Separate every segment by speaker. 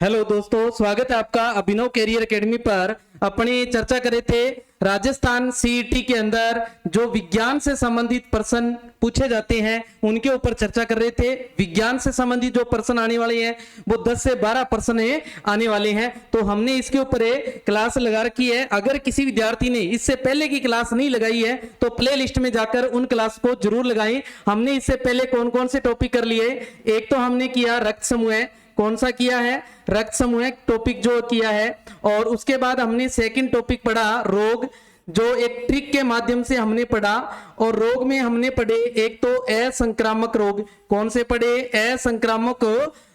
Speaker 1: Hello दोस्तों, स्वागत है आपका अभिनव कैरियर एकेडमी पर। अपनी चर्चा कर रहे थे राजस्थान सीईटी के अंदर जो विज्ञान से संबंधित प्रश्न पूछे जाते हैं उनके ऊपर चर्चा कर रहे थे। विज्ञान से संबंधित जो प्रश्न आने वाले हैं वो 10 से 12 प्रश्न आने वाले हैं। तो हमने इसके ऊपर क्लास लगा रखी है। अगर किसी विद्यार्थी ने इससे पहले की क्लास नहीं लगाई है तो प्ले लिस्ट में जाकर उन क्लास को जरूर लगाएं। हमने इससे पहले कौन कौन से टॉपिक कर लिए, एक तो हमने किया रक्त समूह, कौन सा किया है, रक्त समूह टॉपिक जो किया है, और उसके बाद हमने सेकंड टॉपिक पढ़ा रोग, जो एक ट्रिक के माध्यम से हमने पढ़ा। और रोग में हमने पढ़े एक तो असंक्रामक रोग, कौन से पढ़े, असंक्रामक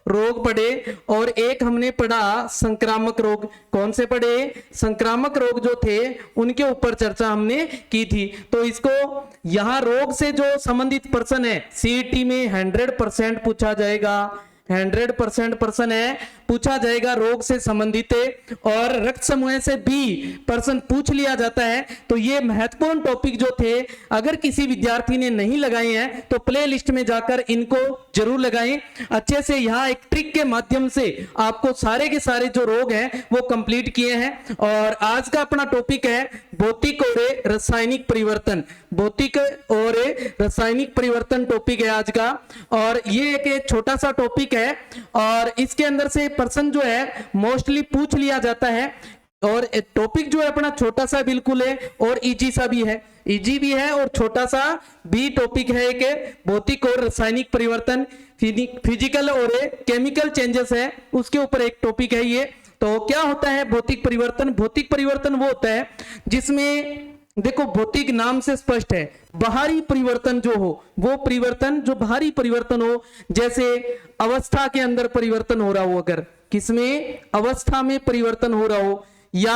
Speaker 1: रोग पढ़े, और एक हमने पढ़ा संक्रामक रोग, कौन से पढ़े, संक्रामक रोग जो थे उनके ऊपर चर्चा हमने की थी। तो इसको यहां रोग से जो संबंधित प्रश्न है सीईटी में 100% पूछा जाएगा, 100% प्रश्न है पूछा जाएगा रोग से संबंधित। और रक्त समूह से भी प्रश्न पूछ लिया जाता है। तो ये महत्वपूर्ण टॉपिक जो थे अगर किसी विद्यार्थी ने नहीं लगाए हैं तो प्ले लिस्ट में जाकर इनको जरूर लगाएं अच्छे से। यहाँ एक ट्रिक के माध्यम से आपको सारे के सारे जो रोग हैं वो कंप्लीट किए हैं। और आज का अपना टॉपिक है भौतिक और रासायनिक परिवर्तन। भौतिक और रासायनिक परिवर्तन टॉपिक है आज का। और ये एक छोटा सा टॉपिक है और इसके अंदर से प्रश्न जो है मोस्टली पूछ लिया जाता है। और टॉपिक जो है अपना छोटा सा बिल्कुल है और इजी सा भी है, इजी भी है और छोटा सा भी टॉपिक है। एक भौतिक और रासायनिक परिवर्तन, फिजिकल और केमिकल चेंजेस है, उसके ऊपर एक टॉपिक है ये। तो क्या होता है भौतिक परिवर्तन? भौतिक परिवर्तन वो होता है जिसमें देखो भौतिक नाम से स्पष्ट है, बाहरी परिवर्तन जो हो, वो परिवर्तन जो बाहरी परिवर्तन हो, जैसे अवस्था के अंदर परिवर्तन हो रहा हो, अगर किसमें अवस्था में परिवर्तन हो रहा हो, या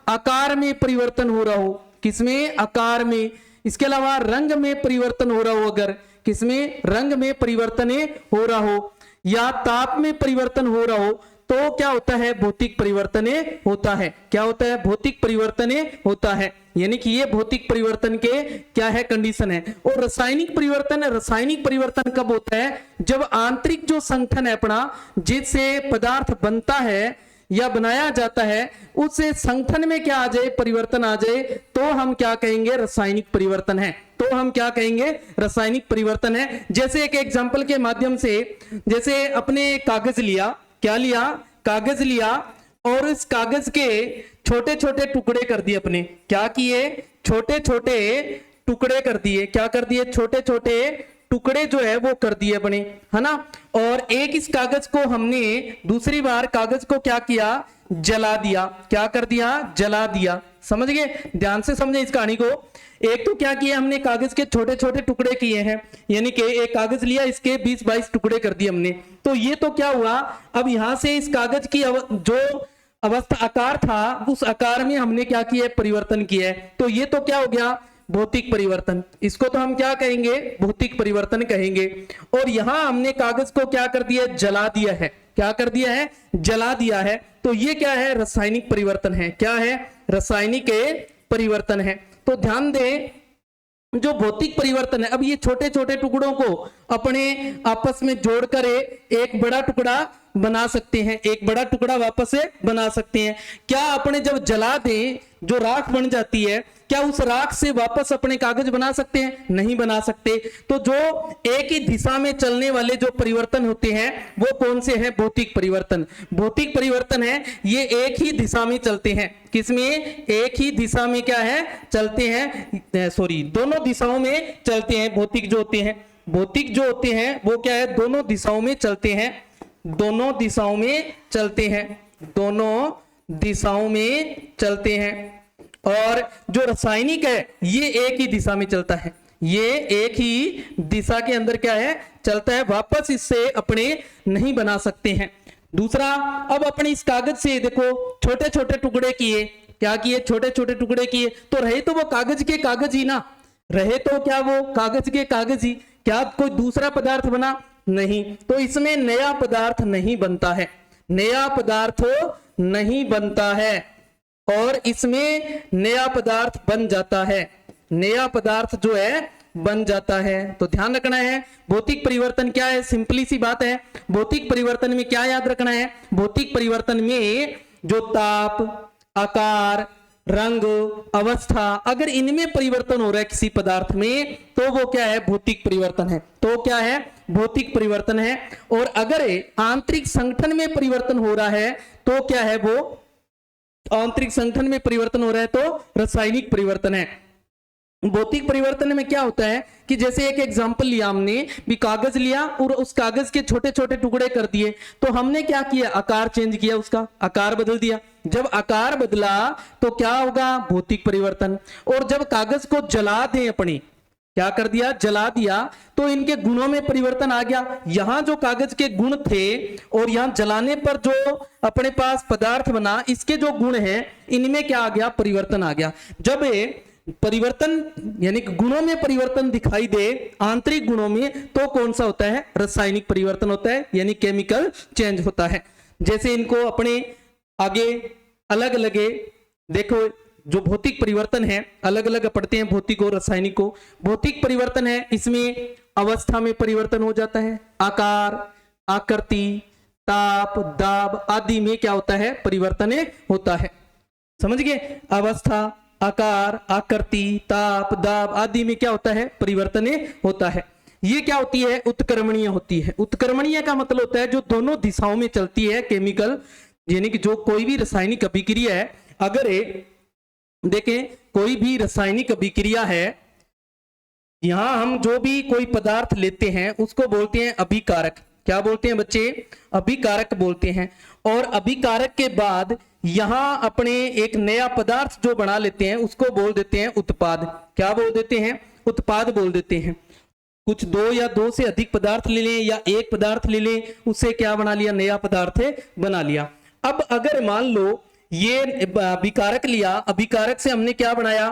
Speaker 1: आकार में परिवर्तन हो रहा हो, किसमें आकार में, इसके अलावा रंग में परिवर्तन हो रहा हो, अगर किसमें रंग में परिवर्तन हो रहा हो, या ताप में परिवर्तन हो रहा हो, तो क्या होता है भौतिक परिवर्तन होता है। क्या होता है? भौतिक परिवर्तन होता है। यानी कि ये भौतिक परिवर्तन के क्या है, कंडीशन है। और रासायनिक परिवर्तन, रासायनिक परिवर्तन कब होता है? जब आंतरिक जो संगठन है अपना, जिससे पदार्थ बनता है या बनाया जाता है, उस संगठन में क्या आ जाए, परिवर्तन आ जाए, तो हम क्या कहेंगे, रासायनिक परिवर्तन है। तो हम क्या कहेंगे, रासायनिक परिवर्तन है। जैसे एक एग्जांपल के माध्यम से, जैसे अपने कागज लिया, क्या लिया, कागज लिया, और इस कागज के छोटे छोटे टुकड़े कर दिए अपने, क्या किए, छोटे छोटे टुकड़े कर दिए, क्या कर दिए, छोटे छोटे टुकड़े जो है वो कर दिए अपने, है ना। और एक इस कागज को हमने दूसरी बार कागज को क्या किया, जला दिया, क्या कर दिया, जला दिया। समझ गए? ध्यान से समझे इस कहानी को। एक तो क्या किया हमने, कागज के छोटे छोटे टुकड़े किए हैं, यानी कि एक कागज लिया, इसके 20-22 टुकड़े कर दिए हमने। तो ये तो क्या हुआ, अब यहां से इस कागज की जो अवस्था आकार था, उस आकार में हमने क्या किया, परिवर्तन किया है। तो ये तो क्या हो गया, भौतिक परिवर्तन। इसको तो हम क्या कहेंगे, भौतिक परिवर्तन कहेंगे। और यहां हमने कागज को क्या कर दिया, जला दिया है। क्या कर दिया है, जला दिया है। तो ये क्या है, रासायनिक परिवर्तन है। क्या है, रासायनिक परिवर्तन है। तो ध्यान दें, जो भौतिक परिवर्तन है, अब ये छोटे छोटे टुकड़ों को अपने आपस में जोड़कर एक बड़ा टुकड़ा बना सकते हैं, एक बड़ा टुकड़ा वापस से बना सकते हैं। क्या अपने जब जला दें, जो राख बन जाती है, क्या उस राख से वापस अपने कागज बना सकते हैं? नहीं बना सकते। तो जो एक ही दिशा में चलने वाले जो परिवर्तन होते हैं वो कौन से हैं, भौतिक परिवर्तन। भौतिक परिवर्तन है ये एक ही दिशा में चलते हैं, किसमें, एक ही दिशा में क्या है, चलते हैं, सॉरी दोनों दिशाओं में चलते हैं। भौतिक जो होते हैं, भौतिक जो होते हैं वो क्या है, दोनों दिशाओं में चलते हैं, दोनों दिशाओं में चलते हैं, दोनों दिशाओं में चलते हैं। और जो रासायनिक है ये एक ही दिशा में चलता है, ये एक ही दिशा के अंदर क्या है, चलता है, वापस इससे अपने नहीं बना सकते हैं। दूसरा, अब अपने इस कागज से देखो छोटे छोटे टुकड़े किए, क्या किए, छोटे छोटे टुकड़े किए, तो रहे तो वो कागज के कागज ही ना, रहे तो क्या वो कागज के कागज ही, क्या कोई दूसरा पदार्थ बना? नहीं। तो इसमें नया पदार्थ नहीं बनता है, नया पदार्थ नहीं बनता है, और इसमें नया पदार्थ बन जाता है, नया पदार्थ जो है बन जाता है। तो ध्यान रखना है भौतिक परिवर्तन क्या है, सिंपली सी बात है। भौतिक परिवर्तन में क्या याद रखना है, भौतिक परिवर्तन में जो ताप, आकार, रंग, अवस्था, अगर इनमें परिवर्तन हो रहा है किसी पदार्थ में तो वो क्या है, भौतिक परिवर्तन है। तो क्या है, भौतिक परिवर्तन है। और अगर आंतरिक संगठन में परिवर्तन हो रहा है तो क्या है, वो आंतरिक संगठन में परिवर्तन हो रहा है तो रासायनिक परिवर्तन है। भौतिक परिवर्तन में क्या होता है कि जैसे एक एग्जांपल लिया हमने, भी कागज लिया और उस कागज के छोटे छोटे टुकड़े कर दिए, तो हमने क्या किया, आकार चेंज किया, उसका आकार बदल दिया। जब आकार बदला तो क्या होगा, भौतिक परिवर्तन। और जब कागज को जला दें, अपनी क्या कर दिया, जला दिया, तो इनके गुणों में परिवर्तन आ गया। यहां जो कागज के गुण थे और यहां जलाने पर जो अपने पास पदार्थ बना, इसके जो गुण हैं इनमें क्या आ गया, परिवर्तन आ गया। जब परिवर्तन यानी गुणों में परिवर्तन दिखाई दे, आंतरिक गुणों में, तो कौन सा होता है, रासायनिक परिवर्तन होता है, यानी केमिकल चेंज होता है। जैसे इनको अपने आगे अलग अलग देखो, जो भौतिक परिवर्तन है अलग अलग पढ़ते हैं, भौतिक और रासायनिक को। भौतिक परिवर्तन है, इसमें अवस्था में परिवर्तन हो जाता है, आकार, आकृति, ताप, दाब आदि में क्या होता है, परिवर्तन होता है। समझ गए, अवस्था, आकार, आकृति, ताप, दाब आदि में क्या होता है, परिवर्तन होता है। ये क्या होती है, उत्क्रमणीय होती है। उत्क्रमणीय का मतलब होता है जो दोनों दिशाओं में चलती है केमिकल, यानी कि जो कोई भी रासायनिक अभिक्रिया है, अगर देखें कोई भी रासायनिक अभिक्रिया है, यहां हम जो भी कोई पदार्थ लेते हैं उसको बोलते हैं अभिकारक। क्या बोलते हैं बच्चे, अभिकारक बोलते हैं। और अभिकारक के बाद यहां अपने एक नया पदार्थ जो बना लेते हैं उसको बोल देते हैं उत्पाद। क्या बोल देते हैं, उत्पाद बोल देते हैं। कुछ दो या दो से अधिक पदार्थ ले लें या एक पदार्थ ले लें, उससे क्या बना लिया, नया पदार्थ बना लिया। अब अगर मान लो ये अभिकारक लिया, अभिकारक से हमने क्या बनाया,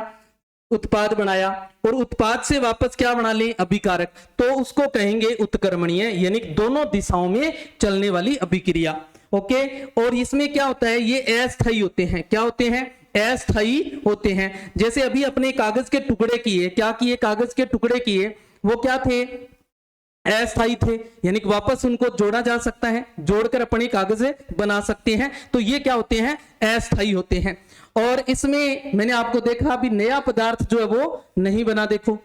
Speaker 1: उत्पाद बनाया, और उत्पाद से वापस क्या बना लें, अभिकारक, तो उसको कहेंगे उत्क्रमणीय, यानी दोनों दिशाओं में चलने वाली अभिक्रिया। ओके। और इसमें क्या होता है, ये अस्थायी होते हैं। क्या होते हैं, अस्थायी होते हैं। जैसे अभी अपने कागज के टुकड़े किए, क्या किए, कागज के टुकड़े किए, वो क्या थे, अस्थायी थे, यानी कि वापस उनको जोड़ा जा सकता है, जोड़कर अपने कागज बना सकते हैं। तो ये क्या होते हैं, अस्थायी होते हैं। और इसमें मैंने आपको देखा अभी नया पदार्थ जो है वो नहीं बना। देखो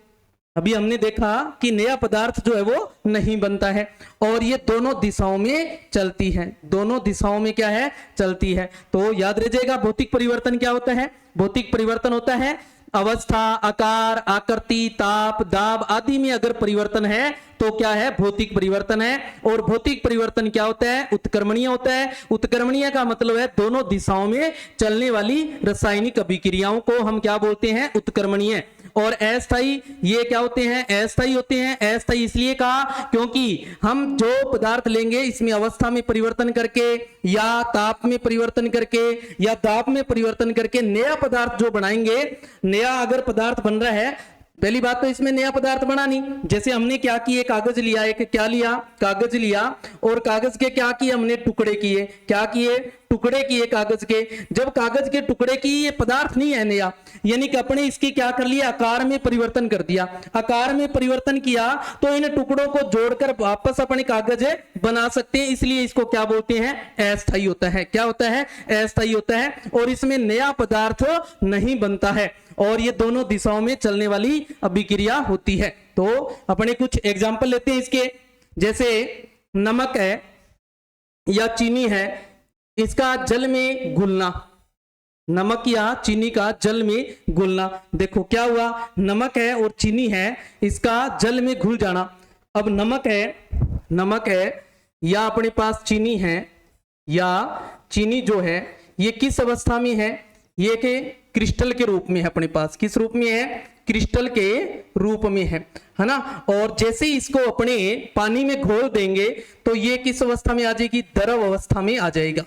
Speaker 1: अभी हमने देखा कि नया पदार्थ जो है वो नहीं बनता है, और ये दोनों दिशाओं में चलती है, दोनों दिशाओं में क्या है, चलती है। तो याद रह जाएगा भौतिक परिवर्तन क्या होता है, भौतिक परिवर्तन होता है अवस्था, आकार, आकृति, ताप, दाब आदि में अगर परिवर्तन है तो क्या है, भौतिक परिवर्तन है। और भौतिक परिवर्तन क्या होता है, उत्क्रमणीय होता है। उत्क्रमणीय का मतलब है दोनों दिशाओं में चलने वाली रासायनिक अभिक्रियाओं को हम क्या बोलते हैं, उत्क्रमणीय। और अस्थायी, ये क्या होते हैं, अस्थायी होते हैं। अस्थायी इसलिए कहा क्योंकि हम जो पदार्थ लेंगे इसमें अवस्था में परिवर्तन करके या ताप में परिवर्तन करके या दाब में परिवर्तन करके नया पदार्थ जो बनाएंगे, नया अगर पदार्थ बन रहा है, पहली बात तो इसमें नया पदार्थ बना नहीं। जैसे हमने क्या किए, कागज लिया, एक क्या लिया, कागज लिया, और कागज के क्या किए हमने, टुकड़े किए। क्या किए, टुकड़े किए कागज के। जब कागज के टुकड़े किए, ये पदार्थ नहीं है नया, यानी कि अपने इसकी क्या कर लिया, आकार में परिवर्तन कर दिया। आकार में परिवर्तन किया तो इन टुकड़ों को जोड़कर वापस अपने कागज बना सकते हैं, इसलिए इसको क्या बोलते हैं, अस्थायी होता है। क्या होता है, अस्थायी होता है। और इसमें नया पदार्थ नहीं बनता है, और ये दोनों दिशाओं में चलने वाली अभिक्रिया होती है। तो अपने कुछ एग्जाम्पल लेते हैं इसके। जैसे नमक है या चीनी है, इसका जल में घुलना, नमक या चीनी का जल में घुलना। देखो क्या हुआ, नमक है और चीनी है, इसका जल में घुल जाना। अब नमक है या अपने पास चीनी है, या चीनी जो है ये किस अवस्था में है, ये के क्रिस्टल के रूप में है अपने पास। किस रूप में है, क्रिस्टल के रूप में है ना। और जैसे ही इसको अपने पानी में घोल देंगे तो ये किस अवस्था में आ जाएगी, द्रव अवस्था में आ जाएगा।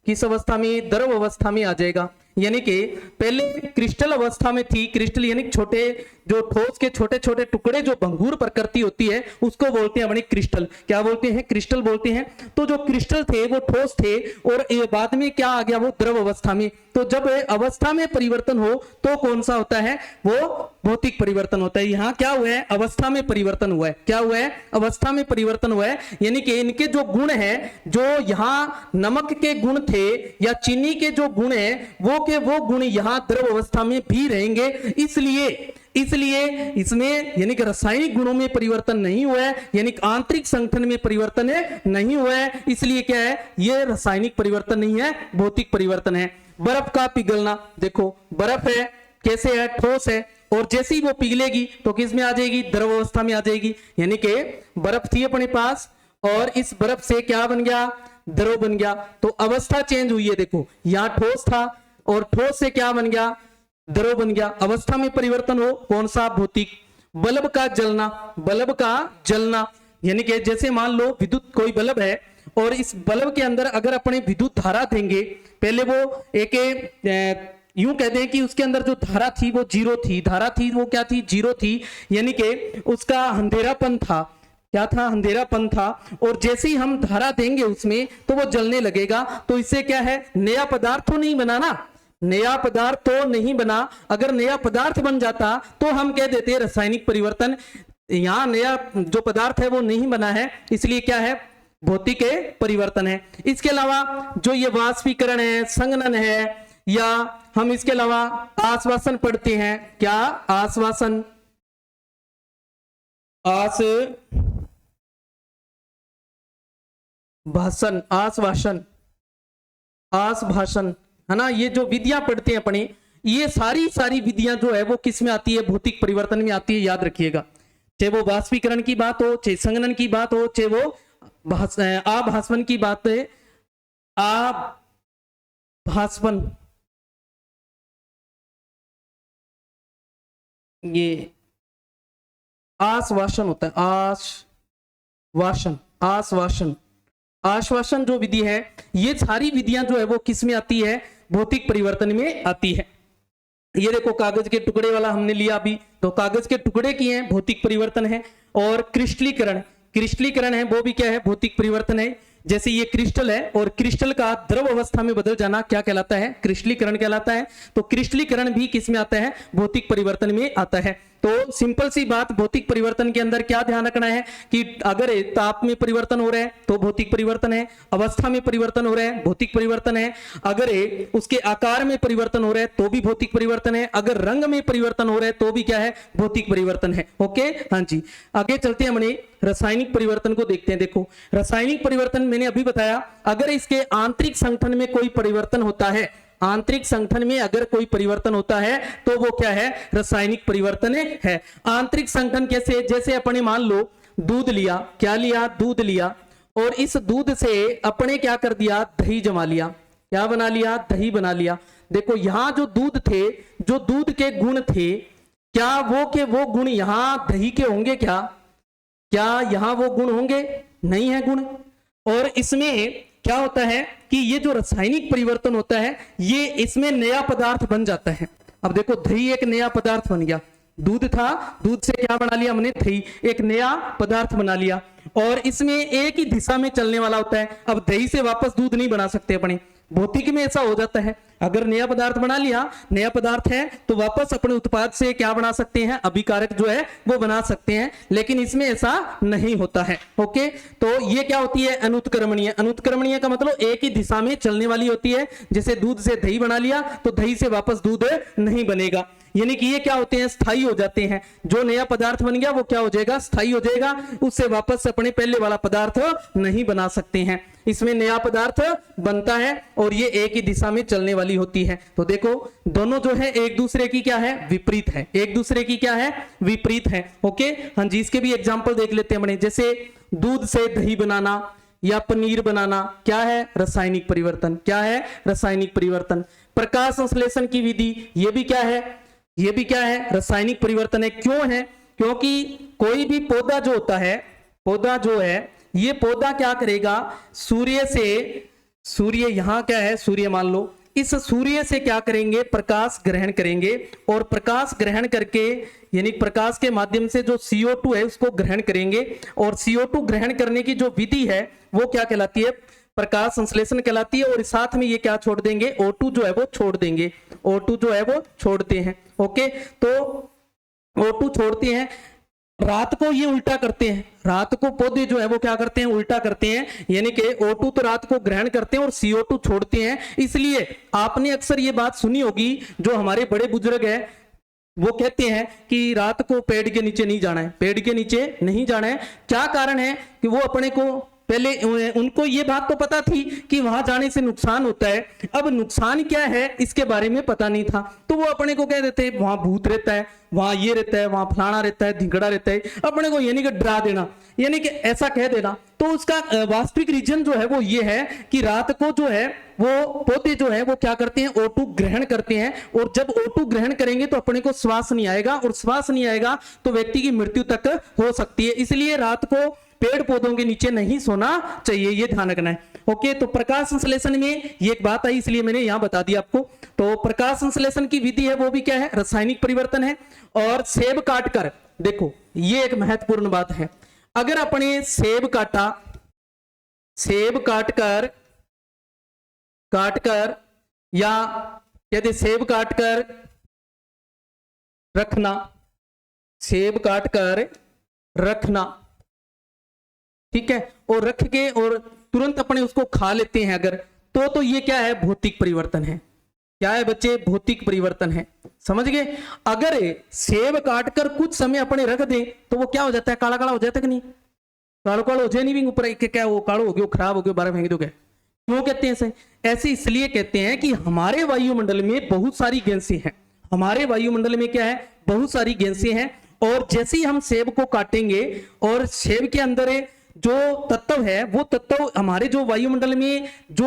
Speaker 1: किस अवस्था में, द्रव अवस्था में आ जाएगा। यानी कि पहले क्रिस्टल अवस्था में थी, क्रिस्टल यानी छोटे जो ठोस के छोटे छोटे टुकड़े जो भंगूर प्रकृति होती है उसको बोलते हैं अपने क्रिस्टल। क्या बोलते हैं, क्रिस्टल बोलते हैं। तो जो क्रिस्टल थे वो ठोस थे, और बाद में क्या आ गया, वो द्रव अवस्था में। तो जब अवस्था में परिवर्तन हो तो कौन सा होता है, वो भौतिक परिवर्तन होता है। यहाँ क्या हुआ है, अवस्था में परिवर्तन हुआ है। क्या हुआ है, अवस्था में परिवर्तन हुआ है, यानी कि इनके जो गुण है, जो यहाँ नमक के गुण थे या चीनी के जो गुण है वो के वो गुण यहाँ द्रव अवस्था में भी रहेंगे। इसलिए इसमें यानी कि रासायनिक गुणों में परिवर्तन नहीं हुआ है, यानी कि आंतरिक संगठन में परिवर्तन नहीं हुआ है। इसलिए क्या है, ये रासायनिक परिवर्तन नहीं है, भौतिक परिवर्तन है। बर्फ का पिघलना, देखो बर्फ है, कैसे है, ठोस है, और जैसे ही वो पिघलेगी तो किस में आ जाएगी, द्रव अवस्था में आ जाएगी। यानी कि बर्फ थी अपने पास और इस बर्फ से क्या बन गया, द्रव बन गया। तो अवस्था चेंज हुई है। देखो यहाँ ठोस था और ठोस से क्या बन गया, द्रव बन गया। अवस्था में परिवर्तन हो, कौन सा, भौतिक। बल्ब का जलना, बल्ब का जलना यानी कि जैसे मान लो विद्युत कोई बल्ब है और इस बल्ब के अंदर अगर अपने विद्युत धारा देंगे, पहले वो एक यूं कहते हैं कि उसके अंदर जो धारा थी वो जीरो थी, धारा थी वो क्या थी, जीरो थी, यानी कि उसका अंधेरापन था। क्या था, अंधेरापन था। और जैसे ही हम धारा देंगे उसमें तो वो जलने लगेगा। तो इससे क्या है, नया पदार्थ तो नहीं बना ना, नया पदार्थ तो नहीं बना। अगर नया पदार्थ बन जाता तो हम कह देते हैं रासायनिक परिवर्तन। यहाँ नया जो पदार्थ है वो नहीं बना है, इसलिए क्या है, भौतिक परिवर्तन है। इसके अलावा जो ये वाष्पीकरण है, संघनन है, या हम इसके अलावा आश्वासन पढ़ते हैं। क्या, आश्वासन, भाषण, आश्वासन, आश्वासन है ना, ये जो विधियां पढ़ते हैं अपने, ये सारी विधियां जो है वो किस में आती है, भौतिक परिवर्तन में आती है। याद रखिएगा, चाहे वो वाष्पीकरण की बात हो, चाहे संघनन की बात हो, चाहे वो आभाषण की बात है, आभाषण, ये आश्वासन होता है, आश्वासन जो विधि है, ये सारी विधियां जो है वो किस में आती है, भौतिक परिवर्तन में आती है। ये देखो कागज के टुकड़े वाला हमने लिया अभी, तो कागज के टुकड़े की है, भौतिक परिवर्तन है। और क्रिस्टलीकरण है, वो भी क्या है, भौतिक परिवर्तन है। जैसे ये क्रिस्टल है और क्रिस्टल का द्रव अवस्था में बदल जाना क्या कहलाता है, क्रिस्टलीकरण कहलाता है। तो क्रिस्टलीकरण भी किस में आता है, भौतिक परिवर्तन में आता है। तो सिंपल सी बात, भौतिक परिवर्तन के अंदर क्या ध्यान रखना है कि अगर ताप में परिवर्तन हो रहा है तो भौतिक परिवर्तन है, अवस्था में परिवर्तन हो रहा है भौतिक परिवर्तन है, अगर उसके आकार में परिवर्तन हो रहा है तो भी भौतिक परिवर्तन है, अगर रंग में परिवर्तन हो रहा है तो भी क्या है, भौतिक परिवर्तन है। ओके, हाँ जी, आगे चलते हैं, हमने रासायनिक परिवर्तन को देखते हैं। देखो रासायनिक परिवर्तन मैंने अभी बताया, अगर इसके आंतरिक संगठन में कोई परिवर्तन होता है, आंतरिक संगठन में अगर कोई परिवर्तन होता है तो वो क्या है, रासायनिक परिवर्तन है। आंतरिक संगठन कैसे, जैसे अपने मान लो दूध लिया, क्या लिया, दूध लिया, और इस दूध से अपने क्या कर दिया, दही जमा लिया, क्या बना लिया, दही बना लिया। देखो यहां जो दूध थे, जो दूध के गुण थे, क्या वो गुण यहां दही के होंगे, क्या यहां वो गुण होंगे, नहीं है गुण। और इसमें क्या होता है कि ये जो रासायनिक परिवर्तन होता है, ये इसमें नया पदार्थ बन जाता है। अब देखो दही एक नया पदार्थ बन गया, दूध था, दूध से क्या बना लिया हमने, दही, एक नया पदार्थ बना लिया। और इसमें एक ही दिशा में चलने वाला होता है। अब दही से वापस दूध नहीं बना सकते अपने, भौतिक में ऐसा हो जाता है। अगर नया पदार्थ बना लिया, नया पदार्थ है तो वापस अपने उत्पाद से क्या बना सकते हैं, अभिकारक जो है वो बना सकते हैं, लेकिन इसमें ऐसा नहीं होता है। ओके, तो ये क्या होती है, अनुत्क्रमणीय। अनुत्क्रमणीय का मतलब एक ही दिशा में चलने वाली होती है। जैसे दूध से दही बना लिया तो दही से वापस दूध नहीं बनेगा, यानी कि ये क्या होते हैं, स्थायी हो जाते हैं। जो नया पदार्थ बन गया वो क्या हो जाएगा, स्थायी हो जाएगा, उससे वापस अपने पहले वाला पदार्थ नहीं बना सकते हैं। इसमें नया पदार्थ बनता है और ये एक ही दिशा में चलने वाली होती है। तो देखो दोनों जो है एक दूसरे की क्या है, विपरीत है, एक दूसरे की क्या है, विपरीत है। ओके, हाँ जी, इसके भी एग्जाम्पल देख लेते हैं अपने। जैसे दूध से दही बनाना या पनीर बनाना क्या है, रासायनिक परिवर्तन। क्या है, रासायनिक परिवर्तन। प्रकाश संश्लेषण की विधि, ये भी क्या है, ये भी क्या है, रासायनिक परिवर्तन है। क्यों है, क्योंकि कोई भी पौधा जो होता है, पौधा जो है, ये पौधा क्या करेगा, सूर्य से, सूर्य यहां क्या है, सूर्य मान लो, इस सूर्य से क्या करेंगे, प्रकाश ग्रहण करेंगे, और प्रकाश ग्रहण करके यानी प्रकाश के माध्यम से जो CO2 है उसको ग्रहण करेंगे, और CO2 ग्रहण करने की जो विधि है वो क्या कहलाती है, प्रकाश संश्लेषण कहलाती है। और साथ में ये क्या छोड़ देंगे, O2 जो है वो छोड़ देंगे, O2 जो है वो छोड़ते हैं। ओके, तो O2 छोड़ते हैं, रात को ये उल्टा करते हैं, रात को पौधे जो है वो क्या करते हैं, उल्टा करते हैं, यानी कि O2 तो रात को ग्रहण करते हैं और CO2 छोड़ते हैं। इसलिए आपने अक्सर ये बात सुनी होगी, जो हमारे बड़े बुजुर्ग हैं वो कहते हैं कि रात को पेड़ के नीचे नहीं जाना है, पेड़ के नीचे नहीं जाना है। क्या कारण है कि वो अपने को पहले उनको ये बात तो पता थी कि वहां जाने से नुकसान होता है, अब नुकसान क्या है इसके बारे में पता नहीं था, तो वो अपने को कह देते वहां भूत रहता है, वहां ये रहता है, वहां फलाना रहता है, धिंगड़ा रहता है, अपने को यानी कि डरा देना, यानी कि ऐसा कह देना। तो उसका वास्तविक रीजन जो है वो ये है कि रात को जो है वो पौधे जो है वो क्या करते हैं, O2 ग्रहण करते हैं, और जब O2 ग्रहण करेंगे तो अपने को श्वास नहीं आएगा, और श्वास नहीं आएगा तो व्यक्ति की मृत्यु तक हो सकती है। इसलिए रात को पेड़ पौधों के नीचे नहीं सोना चाहिए, ये ध्यान रखना है। ओके, तो प्रकाश संश्लेषण में ये एक बात आई, इसलिए मैंने यहां बता दिया आपको। तो प्रकाश संश्लेषण की विधि है वो भी क्या है, रासायनिक परिवर्तन है। और सेब काटकर, देखो ये एक महत्वपूर्ण बात है, अगर अपने सेब काटा, सेब काटकर या कहते सेब काटकर रखना, सेब काटकर रखना, ठीक है, और रख के और तुरंत अपने उसको खा लेते हैं अगर, तो ये क्या है, भौतिक परिवर्तन है। क्या है बच्चे, भौतिक परिवर्तन है, समझ गए। अगर सेब काटकर कुछ समय अपने रख दे तो वो क्या हो जाता है, काला काला हो जाता है कि नहीं, कालो कालो हो जाए नहीं, ऊपर क्या वो कालो हो गया, खराब हो गया, बारह फेंक दो क्या, क्यों कहते हैं ऐसे? ऐसे इसलिए कहते हैं कि हमारे वायुमंडल में बहुत सारी गैसें हैं, हमारे वायुमंडल में क्या है, बहुत सारी गैसें हैं, और जैसे ही हम सेब को काटेंगे और सेब के अंदर जो तत्व है वो तत्व हमारे जो वायुमंडल में जो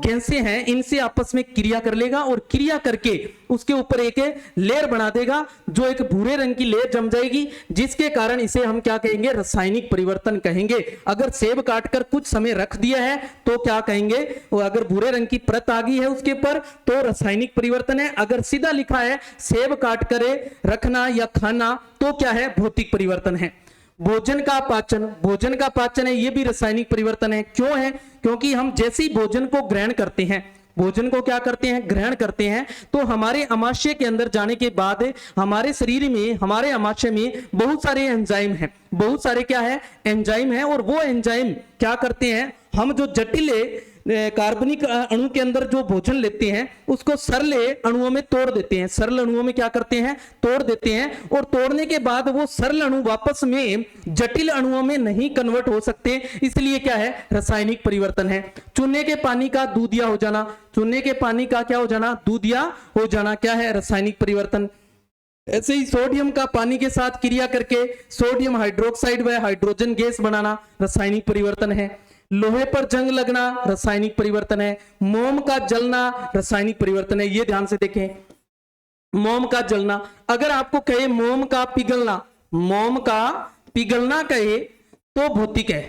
Speaker 1: गैसें हैं इनसे आपस में क्रिया कर लेगा, और क्रिया करके उसके ऊपर एक लेयर बना देगा, जो एक भूरे रंग की लेयर जम जाएगी, जिसके कारण इसे हम क्या कहेंगे, रासायनिक परिवर्तन कहेंगे। अगर सेब काटकर कुछ समय रख दिया है तो क्या कहेंगे, अगर भूरे रंग की परत आ गई है उसके ऊपर तो रासायनिक परिवर्तन है। अगर सीधा लिखा है सेब काटकर रखना या खाना तो क्या है, भौतिक परिवर्तन है। भोजन का पाचन, भोजन का पाचन है, ये भी रासायनिक परिवर्तन है। क्यों है, क्योंकि हम जैसे ही भोजन को ग्रहण करते हैं, भोजन को क्या करते हैं, ग्रहण करते हैं, तो हमारे आमाशय के अंदर जाने के बाद हमारे शरीर में, हमारे आमाशय में बहुत सारे एंजाइम हैं, बहुत सारे क्या है, एंजाइम हैं, और वो एंजाइम क्या करते हैं, हम जो जटिल कार्बनिक अणु के अंदर जो भोजन लेते हैं उसको सरल अणुओं में तोड़ देते हैं, सरल अणुओं में क्या करते हैं, तोड़ देते हैं, और तोड़ने के बाद वो सरल अणु वापस में जटिल अणुओं में नहीं कन्वर्ट हो सकते, इसलिए क्या है, रासायनिक परिवर्तन है। चूने के पानी का दूधिया हो जाना, चूने के पानी का क्या हो जाना, दूधिया हो जाना, क्या है, रासायनिक परिवर्तन। ऐसे ही सोडियम का पानी के साथ क्रिया करके सोडियम हाइड्रोक्साइड व हाइड्रोजन गैस बनाना, रासायनिक परिवर्तन है। लोहे पर जंग लगना, रासायनिक परिवर्तन है। मोम का जलना, रासायनिक परिवर्तन है। ये ध्यान से देखें, मोम का जलना, अगर आपको कहे मोम का पिघलना, मोम का पिघलना कहे तो भौतिक है,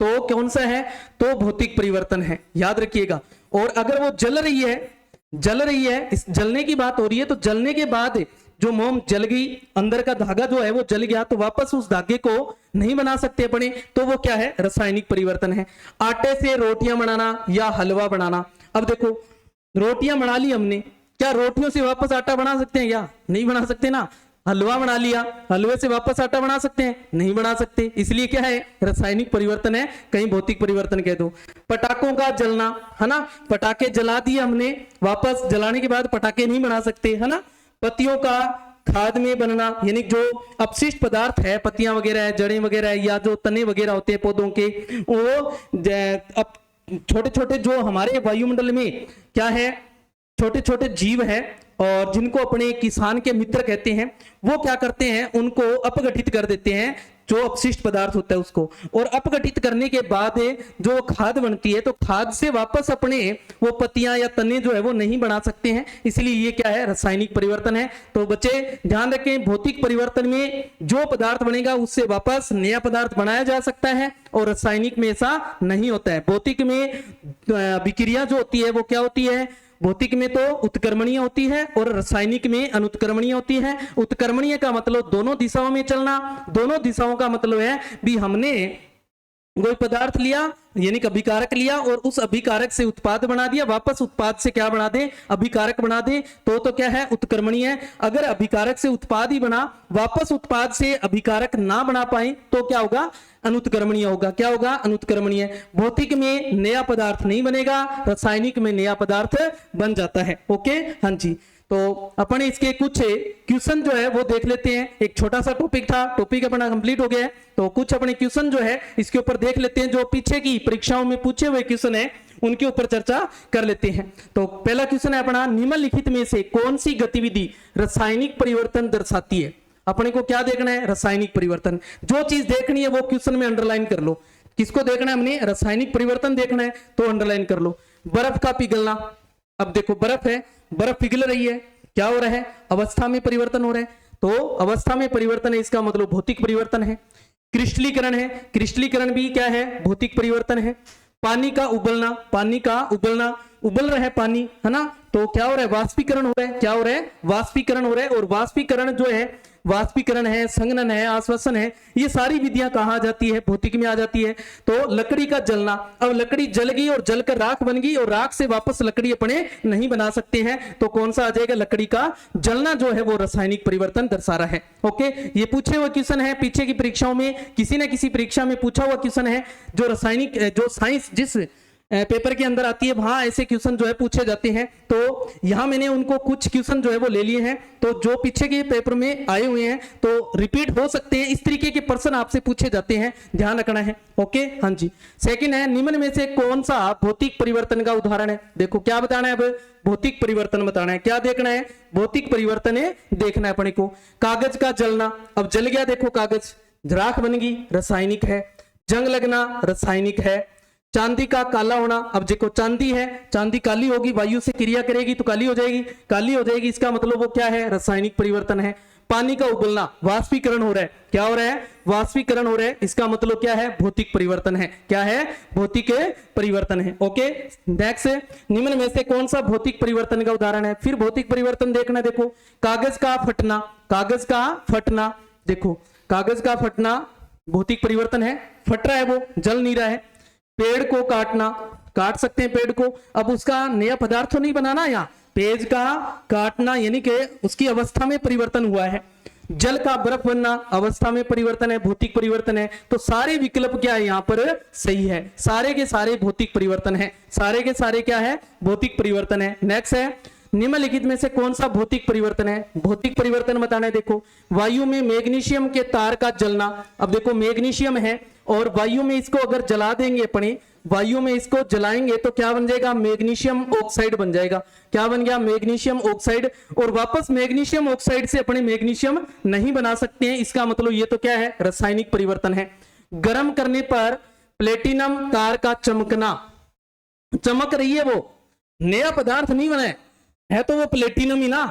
Speaker 1: तो कौन सा है, तो भौतिक परिवर्तन है, याद रखिएगा। और अगर वो जल रही है, इस जलने की बात हो रही है, तो जलने के बाद जो मोम जल गई, अंदर का धागा जो है वो जल गया, तो वापस उस धागे को नहीं बना सकते अपने, तो वो क्या है, रासायनिक परिवर्तन है। आटे से रोटियां बनाना या हलवा बनाना, अब देखो रोटियां बना ली हमने, क्या रोटियों से वापस आटा बना सकते हैं क्या, नहीं बना सकते ना। हलवा बना लिया, हलवे से वापस आटा बना सकते हैं, नहीं बना सकते, इसलिए क्या है, रासायनिक परिवर्तन है, कहीं भौतिक परिवर्तन कह दो। पटाखों का जलना, है ना, पटाखे जला दिए हमने, वापस जलाने के बाद पटाखे नहीं बना सकते, है ना। पत्तियों का खाद में बनना, यानी जो अपशिष्ट पदार्थ है, पत्तियां वगैरह है, जड़ें वगैरह है, या जो तने वगैरह होते हैं पौधों के, वो छोटे छोटे जो हमारे वायुमंडल में क्या है, छोटे छोटे जीव है, और जिनको अपने किसान के मित्र कहते हैं, वो क्या करते हैं, उनको अपघटित कर देते हैं, जो अपशिष्ट पदार्थ होता है उसको, और अपघटित करने के बाद जो खाद बनती है, तो खाद से वापस अपने वो पत्तियां या तने जो है वो नहीं बना सकते हैं, इसलिए ये क्या है, रासायनिक परिवर्तन है। तो बच्चे ध्यान रखें, भौतिक परिवर्तन में जो पदार्थ बनेगा उससे वापस नया पदार्थ बनाया जा सकता है, और रासायनिक में ऐसा नहीं होता है। भौतिक में विक्रिया जो होती है वो क्या होती है, भौतिक में तो उत्क्रमणीय होती है और रासायनिक में अनुत्क्रमणीय होती है। उत्क्रमणीय का मतलब दोनों दिशाओं में चलना, दोनों दिशाओं का मतलब है भी हमने कोई पदार्थ लिया यानी कि अभिकारक लिया और उस अभिकारक से उत्पाद बना दिया, वापस उत्पाद से क्या बना दे, अभिकारक बना दे, तो क्या है, उत्क्रमणीय है। अगर अभिकारक से उत्पाद ही बना, वापस उत्पाद से अभिकारक ना बना पाए तो क्या होगा, अनुत्क्रमणीय होगा। क्या होगा, अनुत्क्रमणीय। भौतिक में नया पदार्थ नहीं बनेगा, रासायनिक में नया पदार्थ बन जाता है। ओके, हाँ जी। तो अपन इसके कुछ क्वेश्चन जो है वो देख लेते हैं। एक छोटा सा टॉपिक था, टॉपिक अपना कंप्लीट हो गया है, तो कुछ अपने क्वेश्चन जो है इसके ऊपर देख लेते हैं, जो पीछे की परीक्षाओं में पूछे हुए क्वेश्चन है उनके ऊपर चर्चा कर लेते हैं। तो पहला क्वेश्चन है अपना, निम्नलिखित में से कौन सी गतिविधि रासायनिक परिवर्तन दर्शाती है। अपने को क्या देखना है, रासायनिक परिवर्तन। जो चीज देखनी है वो क्वेश्चन में अंडरलाइन कर लो। किसको देखना है, हमने रासायनिक परिवर्तन देखना है तो अंडरलाइन कर लो। बर्फ का पिघलना, अब देखो बर्फ है, बर्फ पिघल रही है, क्या हो रहा है, अवस्था में परिवर्तन हो रहा है, तो अवस्था में परिवर्तन है, इसका मतलब भौतिक परिवर्तन है। क्रिस्टलीकरण है, क्रिस्टलीकरण भी क्या है, भौतिक परिवर्तन है। पानी का उबलना, पानी का उबलना, उबल रहा है पानी, है ना, तो क्या हो रहा है, वाष्पीकरण हो रहा है। क्या हो रहा है, वाष्पीकरण हो रहा है। और वाष्पीकरण जो है, वाष्पीकरण है, संघनन है, आश्वासन है, ये सारी विधियां कहाँ आ जाती है, भौतिक में आ जाती है। तो लकड़ी का जलना, अब लकड़ी जल गई और जलकर राख बन गई और राख से वापस लकड़ी अपने नहीं बना सकते हैं, तो कौन सा आ जाएगा, लकड़ी का जलना जो है वो रासायनिक परिवर्तन दर्शा रहा है। ओके, ये पूछे हुए क्वेश्चन है, पीछे की परीक्षाओं में किसी न किसी परीक्षा में पूछा हुआ क्वेश्चन है। जो रासायनिक, जो साइंस जिस पेपर के अंदर आती है वहां ऐसे क्वेश्चन जो है पूछे जाते हैं। तो यहां मैंने उनको कुछ क्वेश्चन जो है वो ले लिए हैं, तो जो पीछे के पेपर में आए हुए हैं तो रिपीट हो सकते हैं, इस तरीके के प्रश्न आपसे पूछे जाते हैं, ध्यान रखना है। ओके, हाँ जी। सेकंड है, निम्न में से कौन सा भौतिक परिवर्तन का उदाहरण है। देखो क्या बताना है, अब भौतिक परिवर्तन बताना है। क्या देखना है, भौतिक परिवर्तन है देखना है अपने को। कागज का जलना, अब जल गया, देखो कागज, राख बन गई, रासायनिक है। जंग लगना, रासायनिक है। चांदी का काला होना, अब देखो चांदी है, चांदी काली होगी, वायु से क्रिया करेगी तो काली हो जाएगी, काली हो जाएगी, इसका मतलब वो क्या है, रासायनिक परिवर्तन है। पानी का उबलना, वाष्पीकरण हो रहा है, क्या हो रहा है, वाष्पीकरण हो रहा है, इसका मतलब क्या है, भौतिक परिवर्तन है। क्या है, भौतिक परिवर्तन है। ओके, नेक्स्ट, निम्न में से कौन सा भौतिक परिवर्तन का उदाहरण है। फिर भौतिक परिवर्तन देखना, देखो कागज का फटना, कागज का फटना, देखो कागज का फटना भौतिक परिवर्तन है, फट रहा है वो, जल नहीं रहा है। पेड़ को काटना, काट सकते हैं पेड़ को, अब उसका नया पदार्थ तो नहीं बनाना, यहाँ पेड़ का काटना यानी कि उसकी अवस्था में परिवर्तन हुआ है। जल का बर्फ बनना, अवस्था में परिवर्तन है, भौतिक परिवर्तन है। तो सारे विकल्प क्या है यहाँ पर सही है, सारे के सारे भौतिक परिवर्तन है, सारे के सारे क्या है, भौतिक परिवर्तन है। नेक्स्ट है, निम्नलिखित में से कौन सा भौतिक परिवर्तन है। भौतिक परिवर्तन बताना है, देखो वायु में मैग्नीशियम के तार का जलना, अब देखो मैग्नीशियम है और वायु में इसको अगर जला देंगे अपने, वायु में इसको जलाएंगे तो क्या बन जाएगा, मैग्नीशियम ऑक्साइड बन जाएगा। क्या बन गया, मैग्नीशियम ऑक्साइड। और वापस मैग्नीशियम ऑक्साइड से अपने मैग्नीशियम नहीं बना सकते हैं, इसका मतलब ये तो क्या है, रासायनिक परिवर्तन है। गर्म करने पर प्लेटिनम तार का चमकना, चमक रही है वो, नया पदार्थ नहीं बना है तो वो प्लेटिनम ही ना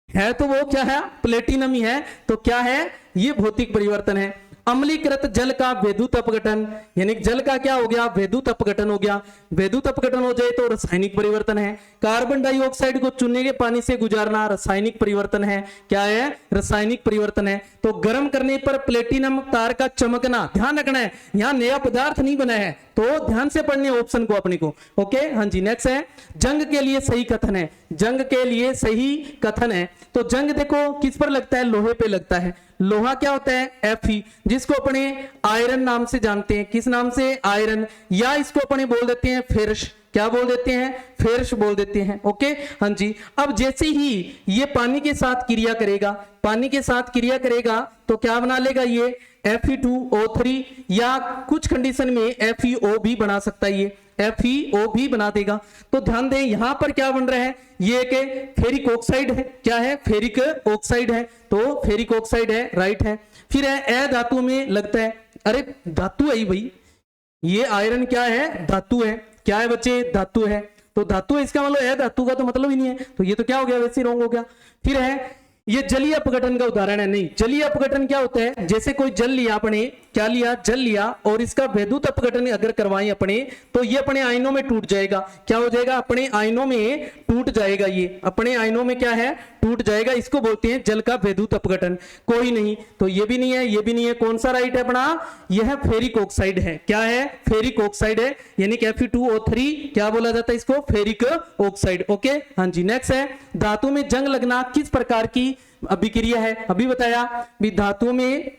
Speaker 1: है, तो वो क्या है, प्लेटिनम ही है, तो क्या है, ये भौतिक परिवर्तन है। अम्लीकृत जल का वैद्युत अपघटन, यानी जल का क्या हो गया, वैद्युत अपघटन हो गया। वैद्युत अपघटन हो जाए तो रासायनिक परिवर्तन है। कार्बन डाइऑक्साइड को चूने के पानी से गुजारना, रासायनिक परिवर्तन है। क्या है, रासायनिक परिवर्तन है। तो गर्म करने पर प्लेटिनम तार का चमकना, ध्यान रखना है, यहाँ नया पदार्थ नहीं बना है, तो ध्यान से पढ़ने ऑप्शन को अपने को। ओके, हाँ जी। नेक्स्ट है, जंग के लिए सही कथन है, जंग के लिए सही कथन है। तो जंग देखो किस पर लगता है, लोहे पे लगता है। लोहा क्या होता है, Fe, जिसको अपने आयरन नाम से जानते हैं। किस नाम से, आयरन, या इसको अपने बोल देते हैं फेरस। क्या बोल देते हैं, फेरस बोल देते हैं। ओके, हाँ जी। अब जैसे ही ये पानी के साथ क्रिया करेगा, पानी के साथ क्रिया करेगा तो क्या बना लेगा, ये Fe2O3, या कुछ कंडीशन में FeO भी बना सकता है, ये FeO भी बना देगा। तो ध्यान दें यहां पर क्या बन रहा है, ये एक फेरिक ऑक्साइड है। क्या है, फेरिक ऑक्साइड है, तो फेरिक ऑक्साइड है, राइट है। फिर है धातु में लगता है, अरे धातु है ही भाई, ये आयरन क्या है, धातु है। क्या है बच्चे, धातु है, तो धातु है, इसका मतलब धातु का तो मतलब ही नहीं है, तो ये तो क्या हो गया, वैसे रॉन्ग हो गया। फिर है, ये जलीय अपघटन का उदाहरण है। नहीं, जलीय अपघटन क्या होता है, जैसे कोई जल लिया अपने क्या लिया, जल लिया, और इसका वैद्युत अपघटन अगर करवाएं अपने, तो ये अपने आयनों में टूट जाएगा। क्या हो जाएगा, अपने आयनों में टूट जाएगा, ये अपने आयनों में क्या है, टूट जाएगा। इसको बोलते हैं जल का वैद्युत अपघटन। कोई नहीं, तो ये भी नहीं है, ये भी नहीं है। कौन सा राइट है अपना, यह फेरिक ऑक्साइड है। क्या है, फेरिक ऑक्साइड है, यानी कि Fe2O3 क्या बोला जाता है इसको, फेरिक ऑक्साइड। ओके, हाँ जी। नेक्स्ट है, धातु में जंग लगना किस प्रकार की अभिक्रिया है। अभी बताया भी धातुओं में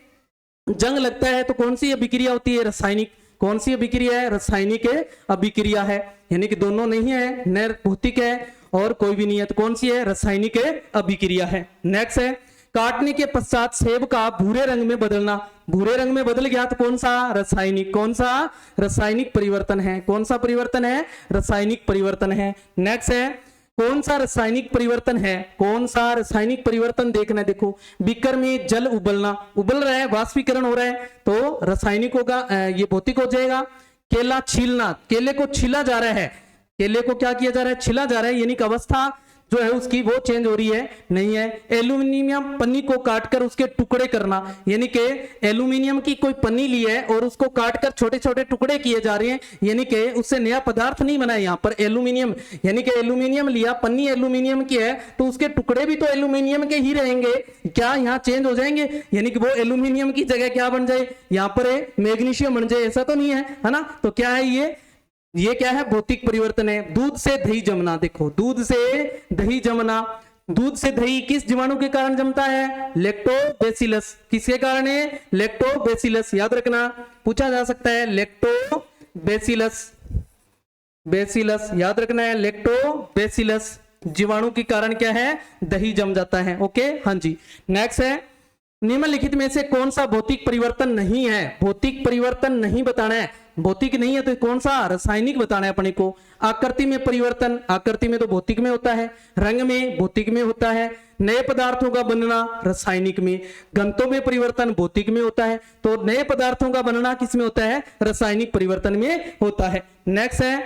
Speaker 1: जंग लगता है तो कौन सी अभिक्रिया होती है, रासायनिक। कौन सी अभिक्रिया है, रासायनिक अभिक्रिया है, यानी कि दोनों नहीं है, न भौतिक है और कोई भी नहीं है, तो कौन सी है, रासायनिक अभिक्रिया है। नेक्स्ट है, काटने के पश्चात सेब का भूरे रंग में बदलना। भूरे रंग में बदल गया तो कौन सा, रासायनिक। कौन सा, रासायनिक परिवर्तन है। कौन सा परिवर्तन है, रासायनिक परिवर्तन है। नेक्स्ट है, कौन सा रासायनिक परिवर्तन है, कौन सा रासायनिक परिवर्तन देखना है। देखो, बीकर में जल उबलना, उबल रहा है, वाष्पीकरण हो रहा है, तो रासायनिक होगा, ये भौतिक हो जाएगा। केला छीलना, केले को छीला जा रहा है, केले को क्या किया जा रहा है, छीला जा रहा है, यानी कि अवस्था जो है उसकी वो चेंज हो रही है, नहीं है। एल्यूमिनियम पन्नी को काटकर उसके टुकड़े करना, यानी कि एल्यूमिनियम की कोई पन्नी ली है और उसको काटकर छोटे छोटे टुकड़े किए जा रहे हैं, यानी कि उससे नया पदार्थ नहीं बना है। यहाँ पर एल्यूमिनियम, यानी कि एल्यूमिनियम लिया, पन्नी एल्यूमिनियम की है, तो उसके टुकड़े भी तो एल्यूमिनियम के ही रहेंगे, क्या यहाँ चेंज हो जाएंगे, यानी कि वो एल्यूमिनियम की जगह क्या बन जाए, यहाँ पर मैग्नीशियम बन जाए, ऐसा तो नहीं है ना। तो क्या है ये क्या है, भौतिक परिवर्तन है। दूध से दही जमना, देखो, दूध से दही जमना, दूध से दही किस जीवाणु के कारण जमता है, लैक्टोबैसिलस। किसके कारण है, लैक्टोबैसिलस। याद रखना, पूछा जा सकता है, लैक्टोबैसिलस, बैसिलस याद रखना है, लैक्टोबैसिलस जीवाणु के कारण क्या है, दही जम जाता है। ओके, हाँ जी। नेक्स्ट है, निम्नलिखित में से कौन सा भौतिक परिवर्तन नहीं है। भौतिक परिवर्तन नहीं बताना है, भौतिक नहीं है तो कौन सा, रासायनिक बताना है अपने को। आकृति में परिवर्तन, आकृति में तो भौतिक में होता है, रंग में भौतिक में होता है, नए पदार्थों का बनना रासायनिक में, घनत्व में परिवर्तन भौतिक में होता है, तो नए पदार्थों का बनना किस में होता है, रासायनिक परिवर्तन में होता है। नेक्स्ट है,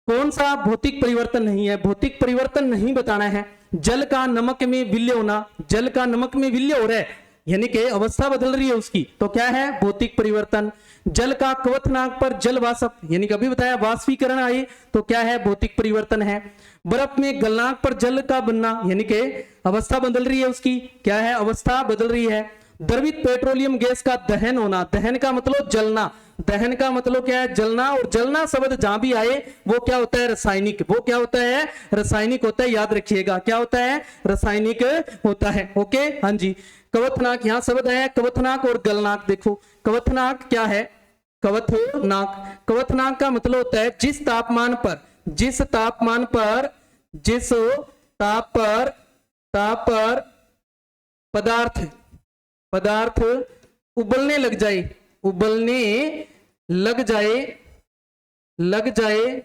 Speaker 1: कौन सा भौतिक परिवर्तन नहीं है, भौतिक परिवर्तन नहीं बताना है। जल का नमक में विलय होना, जल का नमक में विलय हो रहा है, यानी कि अवस्था बदल रही है उसकी, तो क्या है, भौतिक परिवर्तन। जल का क्वथनांक पर जल वाष्प, यानी कि अभी बताया वाष्पीकरण आए, तो क्या है, भौतिक परिवर्तन है। बर्फ में गलनांक पर जल का बनना, यानी कि अवस्था बदल रही है उसकी, क्या है, अवस्था बदल रही है। द्रवित पेट्रोलियम गैस का दहन होना, दहन का मतलब जलना, दहन का मतलब क्या है, जलना, और जलना शब्द जहां भी आए वो क्या होता है, रासायनिक, वो क्या होता है, रासायनिक होता है। याद रखिएगा, क्या होता है, रासायनिक होता है। ओके, हाँ जी। क्वथनांक, यहाँ शब्द है क्वथनांक और गलनांक। देखो, क्वथनांक क्या है, क्वथनांक, क्वथनांक का मतलब होता है जिस तापमान पर, जिस तापमान पर, जिस ताप पर पदार्थ उबलने लग जाए, उबलने लग जाए,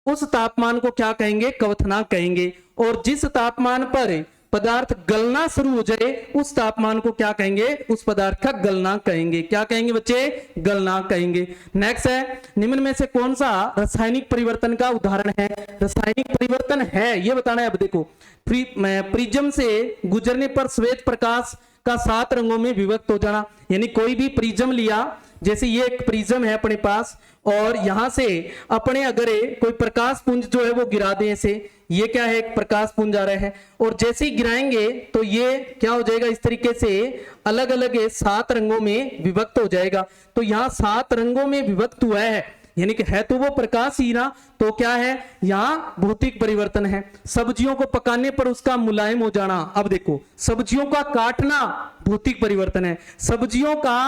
Speaker 1: उस तापमान को क्या कहेंगे, क्वथनांक कहेंगे। और जिस तापमान पर पदार्थ गलना शुरू हो जाए, उस तापमान को क्या कहेंगे, उस पदार्थ का गलनांक कहेंगे। क्या कहेंगे बच्चे, गलनांक कहेंगे। नेक्स्ट है, निम्न में से कौन सा रासायनिक परिवर्तन का उदाहरण है, रासायनिक परिवर्तन है ये बताना है। अब देखो, प्रिज्म से गुजरने पर श्वेत प्रकाश का 7 रंगों में विभक्त हो जाना, यानी कोई भी प्रिज्म लिया, जैसे ये एक प्रिज्म है अपने पास, और यहां से अपने अगर कोई प्रकाश पुंज जो है वो गिरा दें, ऐसे ये क्या है, एक प्रकाश पुंज आ रहा है, और जैसे ही गिराएंगे तो ये क्या हो जाएगा, इस तरीके से अलग अलग 7 रंगों में विभक्त हो जाएगा। तो यहाँ 7 रंगों में विभक्त हुआ है, यानी कि है तो वो प्रकाश ही ना, तो क्या है, यहाँ भौतिक परिवर्तन है। सब्जियों को पकाने पर उसका मुलायम हो जाना, अब देखो, सब्जियों का काटना भौतिक परिवर्तन है, सब्जियों का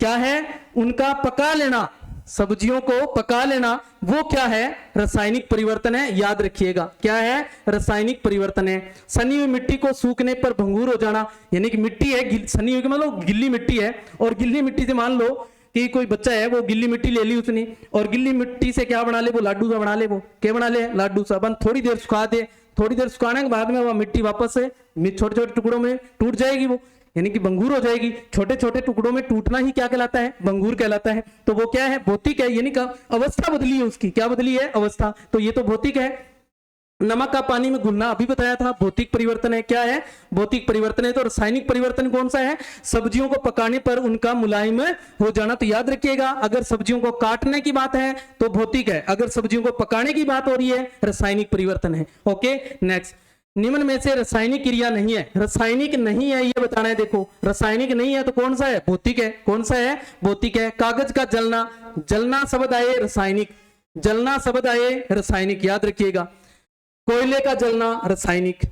Speaker 1: क्या है, उनका पका लेना, सब्जियों को पका लेना, वो क्या है, रासायनिक परिवर्तन है। याद रखिएगा, क्या है, रासायनिक परिवर्तन है। सनी हुई मिट्टी को सूखने पर भंगूर हो जाना, यानी कि मिट्टी है, सनी हुई मतलब गिल्ली मिट्टी है, और गिल्ली मिट्टी से मान लो कि कोई बच्चा है, वो गिल्ली मिट्टी ले ली उसने, और गिल्ली मिट्टी से क्या बना ले, वो लाडू सा बना ले, वो क्या बना ले, लाडू सा। बन थोड़ी देर सुखा दे, थोड़ी देर सुखाने के बाद में वो मिट्टी वापस से छोटे छोटे टुकड़ों में टूट जाएगी, वो यानी कि भंगूर हो जाएगी। छोटे छोटे टुकड़ों में टूटना ही क्या कहलाता है, भंगूर कहलाता है। तो वो क्या है, भौतिक है, यानी कि अवस्था बदली है उसकी, क्या बदली है, अवस्था, तो ये तो भौतिक है। नमक का पानी में घुलना अभी बताया था, भौतिक परिवर्तन है। क्या है? भौतिक परिवर्तन है। तो रासायनिक परिवर्तन कौन सा है? सब्जियों को पकाने पर उनका मुलायम हो जाना। तो याद रखिएगा, अगर सब्जियों को काटने की बात है तो भौतिक है, अगर सब्जियों को पकाने की बात हो रही है रासायनिक परिवर्तन है। ओके, नेक्स्ट, निम्न में से रासायनिक क्रिया नहीं है। रासायनिक नहीं है ये बताना है। देखो, रासायनिक नहीं है तो कौन सा है? भौतिक है। कौन सा है? भौतिक है। कागज का जलना, जलना शब्द आए रासायनिक, जलना शब्द आए रासायनिक, याद रखिएगा। कोयले का जलना रासायनिक।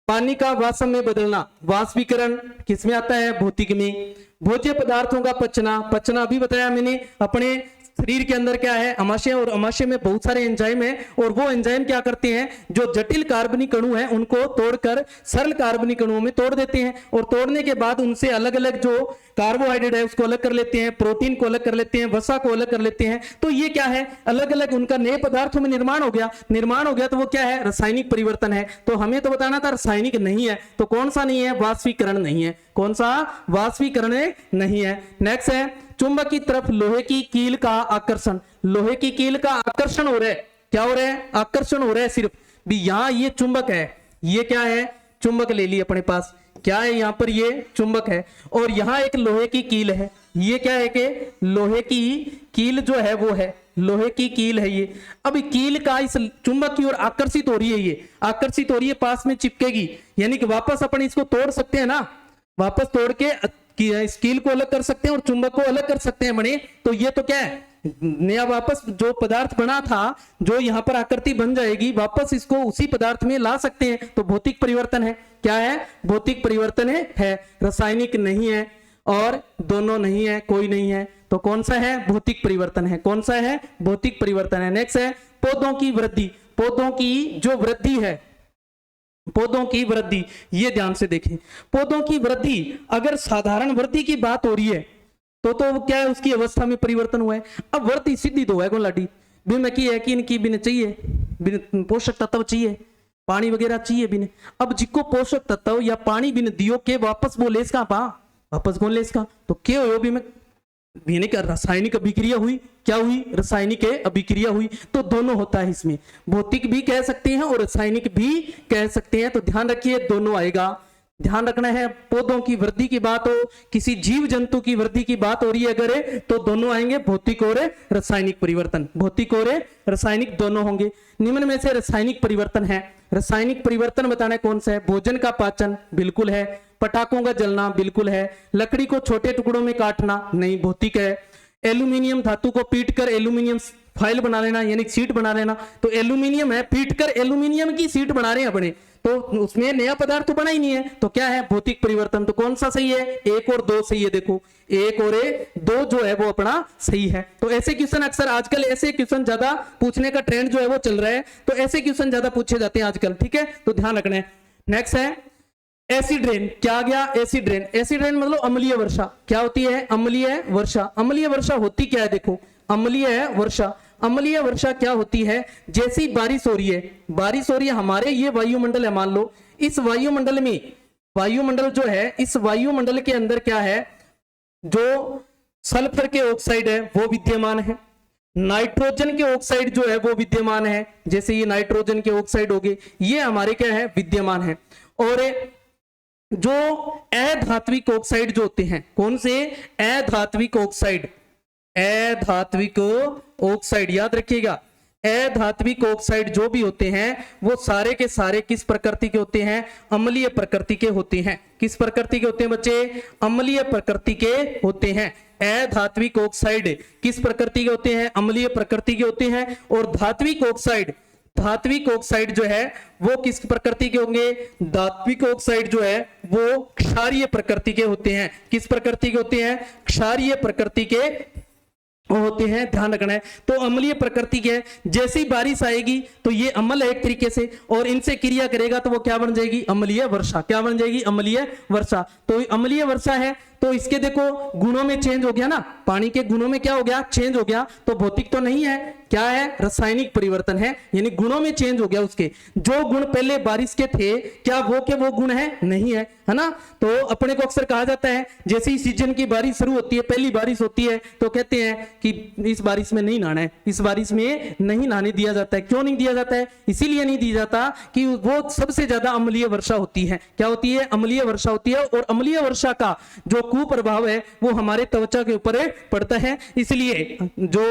Speaker 1: पानी का वाष्प में बदलना, वाष्पीकरण किसमें आता है? भौतिक में। भोज्य पदार्थों का पचना, पचना अभी बताया मैंने। अपने शरीर के अंदर क्या है? अमाशय, और अमाशय में बहुत सारे एंजाइम है, और वो एंजाइम क्या करते हैं? जो जटिल कार्बनिक अणु है उनको तोड़कर सरल कार्बनिक अणुओं में तोड़ देते हैं, और तोड़ने के बाद उनसे अलग अलग जो कार्बोहाइड्रेट है उसको अलग कर लेते हैं, प्रोटीन को अलग कर लेते हैं, वसा को अलग कर लेते हैं। तो ये क्या है? अलग अलग उनका नए पदार्थों में निर्माण हो गया। निर्माण हो गया तो वो क्या है? रासायनिक परिवर्तन है। तो हमें तो बताना था रासायनिक नहीं है, तो कौन सा नहीं है? वाष्पीकरण नहीं है। कौन सा? वाष्पीकरण नहीं है। नेक्स्ट है, चुंबक की तरफ लोहे की कील का आकर्षण। लोहे की कील का आकर्षण हो रहा है। क्या हो रहा है? आकर्षण हो रहा है। सिर्फ भी यहां ये चुंबक है, ये क्या है? चुंबक ले ली अपने पास। क्या है? यहां पर ये चुंबक है, और यहां एक लोहे की कील है। ये क्या है? कि लोहे की कील जो है वो है, लोहे की कील है ये। अब कील का इस चुंबक की ओर आकर्षित हो रही है, ये आकर्षित हो रही है, पास में चिपकेगी, यानी कि वापस अपन इसको तोड़ सकते हैं ना, वापस तोड़ के स्कील को अलग कर सकते हैं और चुंबक को अलग कर सकते हैं बने। तो ये तो क्या है? नया वापस जो पदार्थ बना था, जो यहां पर आकृति बन जाएगी, वापस इसको उसी पदार्थ में ला सकते हैं। तो भौतिक परिवर्तन है। क्या है? भौतिक परिवर्तन है। रासायनिक नहीं है, और दोनों नहीं है, कोई नहीं है। तो कौन सा है? भौतिक परिवर्तन है। कौन सा है? भौतिक परिवर्तन है। नेक्स्ट है, पौधों की वृद्धि। पौधों की जो वृद्धि है, पौधों की वृद्धि, ये ध्यान से देखें। पौधों की वृद्धि, अगर साधारण वृद्धि की बात हो रही है तो क्या है? उसकी अवस्था में परिवर्तन हुआ है। अब वृद्धि सीधी दो है, लाडी बिन में की है कि इनकी बिन चाहिए, बिन पोषक तत्व चाहिए, पानी वगैरह चाहिए बिन। अब जिसको पोषक तत्व या पानी बिन दियो के वापस वो लेस का पा, वापस कौन लेस का? तो क्या हो भी में रासायनिक अभिक्रिया हुई। क्या हुई? रासायनिक अभिक्रिया हुई। तो दोनों होता है इसमें, भौतिक भी कह सकते हैं और रासायनिक भी कह सकते हैं। तो ध्यान रखिए, दोनों आएगा। ध्यान रखना है, पौधों की वृद्धि की बात हो, किसी जीव जंतु की वृद्धि की बात हो रही है अगर, तो दोनों आएंगे, भौतिक और रासायनिक परिवर्तन। भौतिक और रासायनिक दोनों होंगे। निम्न में से रासायनिक परिवर्तन है। रासायनिक परिवर्तन बताना है कौन सा है? भोजन का पाचन, बिल्कुल है। पटाखों का जलना, बिल्कुल है। लकड़ी को छोटे टुकड़ों में काटना, नहीं, भौतिक है। एल्यूमिनियम धातु को पीटकर एल्यूमिनियम फाइल बना लेना, यानी सीट बना लेना। तो एल्यूमिनियम है, पीटकर एल्यूमिनियम की सीट बना रहे हैं अपने, तो उसमें नया पदार्थ तो बना ही नहीं है। तो क्या है? भौतिक परिवर्तन। तो कौन सा सही है? 1 और 2 सही है। देखो, 1 और 2 जो है वो अपना सही है। तो ऐसे क्वेश्चन अक्सर आजकल ऐसे क्वेश्चन ज्यादा पूछने का ट्रेंड जो है वो चल रहा है, तो ऐसे क्वेश्चन ज्यादा पूछे जाते हैं आजकल। ठीक है, तो ध्यान रखना है। नेक्स्ट है एसिड रेन। क्या आ गया? Acid rain. एसिड रेन मतलब अम्लीय वर्षा। क्या होती है? अम्लीय वर्षा। अम्लीय वर्षा होती क्या है? देखो, अम्लीय वर्षा, अम्लीय वर्षा क्या होती है? जैसी बारिश हो रही है, बारिश हो रही है, हमारे ये वायुमंडल है, मान लो इस वायुमंडल में, वायुमंडल जो है, इस वायुमंडल के अंदर क्या है? जो सल्फर के ऑक्साइड है वो विद्यमान है, नाइट्रोजन के ऑक्साइड जो है वो विद्यमान है। जैसे ये नाइट्रोजन के ऑक्साइड हो गए, ये हमारे क्या है? विद्यमान है। और जो अधात्विक ऑक्साइड जो होते हैं, कौन से? अधात्विक ऑक्साइड, अधात्विक ऑक्साइड, याद रखिएगा। अधात्विक ऑक्साइड जो भी होते हैं वो सारे के सारे किस प्रकृति के होते हैं? अम्लीय प्रकृति के होते हैं। किस प्रकृति के होते हैं बच्चे? अम्लीय प्रकृति के होते हैं। अधात्विक ऑक्साइड किस प्रकृति के होते हैं? अम्लीय प्रकृति के होते हैं। और धात्विक ऑक्साइड, धात्विक ऑक्साइड जो है वो किस प्रकृति के होंगे? धात्विक ऑक्साइड जो है वो क्षारीय प्रकृति के होते हैं। किस प्रकृति के होते हैं? क्षारीय प्रकृति के होते हैं, ध्यान रखना है। तो अम्लीय प्रकृति के, जैसी बारिश आएगी तो ये अम्ल है एक तरीके से, और इनसे क्रिया करेगा तो वो क्या बन जाएगी? अम्लीय वर्षा। क्या बन जाएगी? अम्लीय वर्षा। तो अम्लीय वर्षा है तो इसके देखो गुणों में चेंज हो गया ना, पानी के गुणों में क्या हो गया, चेंज हो गया। तो भौतिक तो नहीं है, क्या है, रासायनिक परिवर्तन है, यानी गुणों में चेंज हो गया। उसके जो गुण पहले बारिश के थे, क्या वो के वो गुण है, नहीं है, है ना। तो अपने को अक्सर कहा जाता है, जैसे ही सीजन की बारिश शुरू होती है, पहली बारिश होती है, तो कहते हैं कि इस बारिश में नहीं नहाना है, इस बारिश में नहीं नहाने दिया जाता है। क्यों नहीं दिया जाता है, इसीलिए नहीं दिया जाता कि वो सबसे ज्यादा अम्लीय वर्षा होती है। क्या होती है, अम्लीय वर्षा होती है, और अम्लीय वर्षा का जो कुप्रभाव है वो हमारे त्वचा के ऊपर पड़ता है। इसलिए जो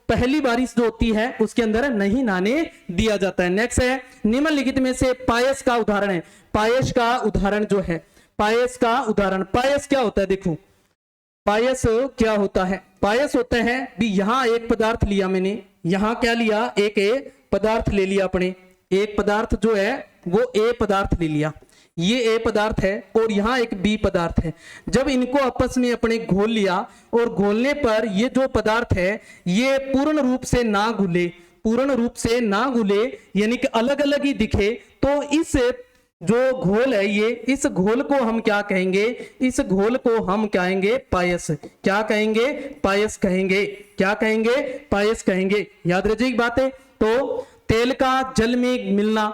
Speaker 1: पहली बारिश जो होती है उसके अंदर नहीं नहाने दिया जाता है। नेक्स्ट है, निम्नलिखित में से पायस का उदाहरण है। पायस का उदाहरण जो है, पायस का उदाहरण, पायस क्या होता है, देखो पायस क्या होता है। पायस होता है भी, यहां एक पदार्थ लिया मैंने, यहां क्या लिया, एक पदार्थ ले लिया अपने, एक पदार्थ जो है वो ए पदार्थ ले लिया, ये ए पदार्थ है, और यहाँ एक बी पदार्थ है। जब इनको आपस में अपने घोल लिया, और घोलने पर ये जो पदार्थ है ये पूर्ण रूप से ना घुले, पूर्ण रूप से ना घुले यानी कि अलग अलग ही दिखे, तो इस जो घोल है ये, इस घोल को हम क्या कहेंगे, इस घोल को हम कहेंगे पायस। क्या कहेंगे, पायस कहेंगे। क्या कहेंगे, पायस कहेंगे। याद रखिए बात है। तो तेल का जल में मिलना,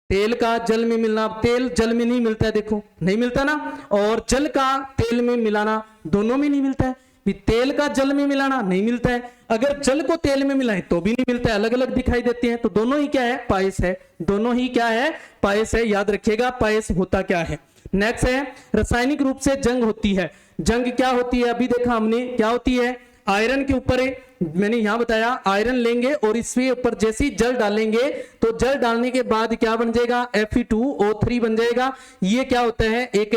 Speaker 1: तेल का जल में मिलना, तेल जल में नहीं मिलता है, देखो नहीं मिलता ना, और जल का तेल में मिलाना, दोनों में नहीं मिलता है। भी तेल का जल में मिलाना नहीं मिलता है, अगर जल को तेल में मिलाएं तो भी नहीं मिलता है, अलग अलग दिखाई देते हैं। तो दोनों ही क्या है, पायस है, दोनों ही क्या है, पायस है। याद रखिएगा पायस होता क्या है। नेक्स्ट है, रासायनिक रूप से जंग होती है। जंग क्या होती है, अभी देखा हमने, क्या होती है, आयरन के ऊपर मैंने यहां बताया, आयरन लेंगे और इसके ऊपर जैसे ही जल डालेंगे तो जल डालने के बाद क्या बन जाएगा, Fe2O3 बन जाएगा। ये क्या होता है, एक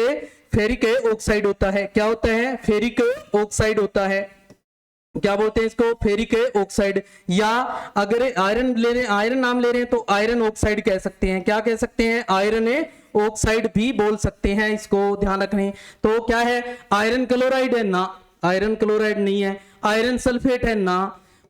Speaker 1: फेरिक ऑक्साइड होता है। क्या होता है, फेरिक ऑक्साइड होता है। क्या बोलते हैं इसको, फेरिक ऑक्साइड, या अगर आयरन ले रहे, आयरन नाम ले रहे हैं तो आयरन ऑक्साइड कह सकते हैं। क्या कह सकते हैं, आयरन ऑक्साइड भी बोल सकते हैं, इसको ध्यान रखने। तो क्या है, आयरन क्लोराइड है ना, आयरन क्लोराइड नहीं है, आयरन सल्फेट है ना,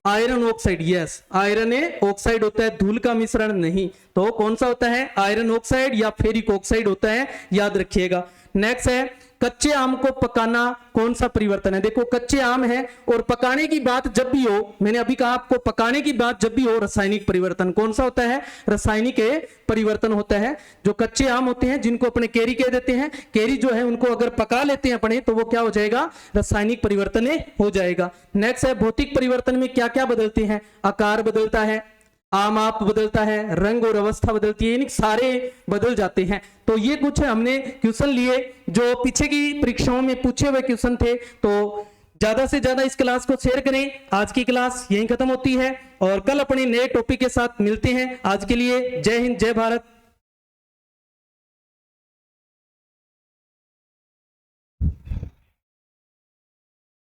Speaker 1: iron oxide, yes iron oxide होता है, धूल का मिश्रण नहीं। तो कौन सा होता है, आयरन ऑक्साइड या फेरिक ऑक्साइड होता है, याद रखिएगा। नेक्स्ट है, कच्चे आम को पकाना कौन सा परिवर्तन है। देखो कच्चे आम है और पकाने की बात जब भी हो, मैंने अभी कहा आपको, पकाने की बात जब भी हो, रासायनिक परिवर्तन कौन सा होता है, रासायनिक परिवर्तन होता है। जो कच्चे आम होते हैं जिनको अपने केरी कह देते हैं, केरी जो है उनको अगर पका लेते हैं अपने तो वो क्या हो जाएगा, रासायनिक परिवर्तन हो जाएगा। नेक्स्ट है, भौतिक परिवर्तन में क्या क्या बदलते हैं, आकार बदलता है, आमाप बदलता है, रंग और अवस्था बदलती है, यानी सारे बदल जाते हैं। तो ये कुछ हमने क्वेश्चन लिए जो पीछे की परीक्षाओं में पूछे हुए क्वेश्चन थे। तो ज्यादा से ज्यादा इस क्लास को शेयर करें। आज की क्लास यहीं खत्म होती है और कल अपने नए टॉपिक के साथ मिलते हैं। आज के लिए जय हिंद, जय भारत।